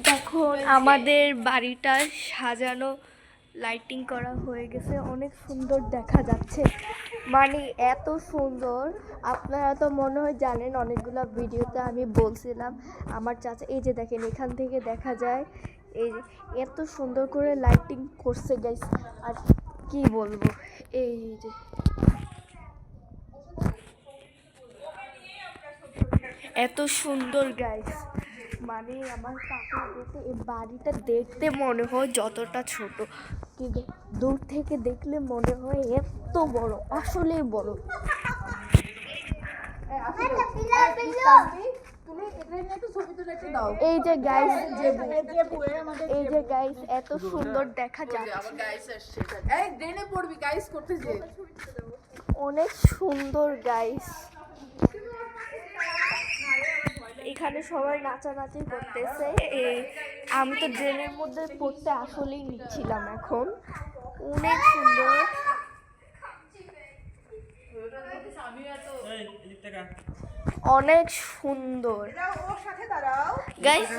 দেখুন আমাদের বাড়িটা সাজানো, লাইটিং করা হয়ে গেছে, অনেক সুন্দর দেখা যাচ্ছে। মানে এত সুন্দর, আপনারা তো মনে হয় জানেন, অনেকগুলো ভিডিওতে আমি বলছিলাম। আমার চাচা এই যে দেখেন, এখান থেকে দেখা যায় এই যে এত সুন্দর করে লাইটিং করছে গাইস। আর কি বলবো, এই যে এত সুন্দর গাইস। মানে আমার কাকা দেখতে এই বাড়িটা দেখতে মনে হয় যতটা ছোট, কিন্তু দূর থেকে দেখলে মনে হয় এত বড়, আসলেই বড়। এই যে গাইস, এই যে গাইস এত সুন্দর দেখা যাচ্ছে, অনেক সুন্দর গাইস। এখানে সবাই নাচানাচি করতেছে। আমি তো ড্রেনের মধ্যে পড়তে আসলেই নিচ্ছিলাম এখন, অনেক সুন্দর, অনেক সুন্দর গাইস।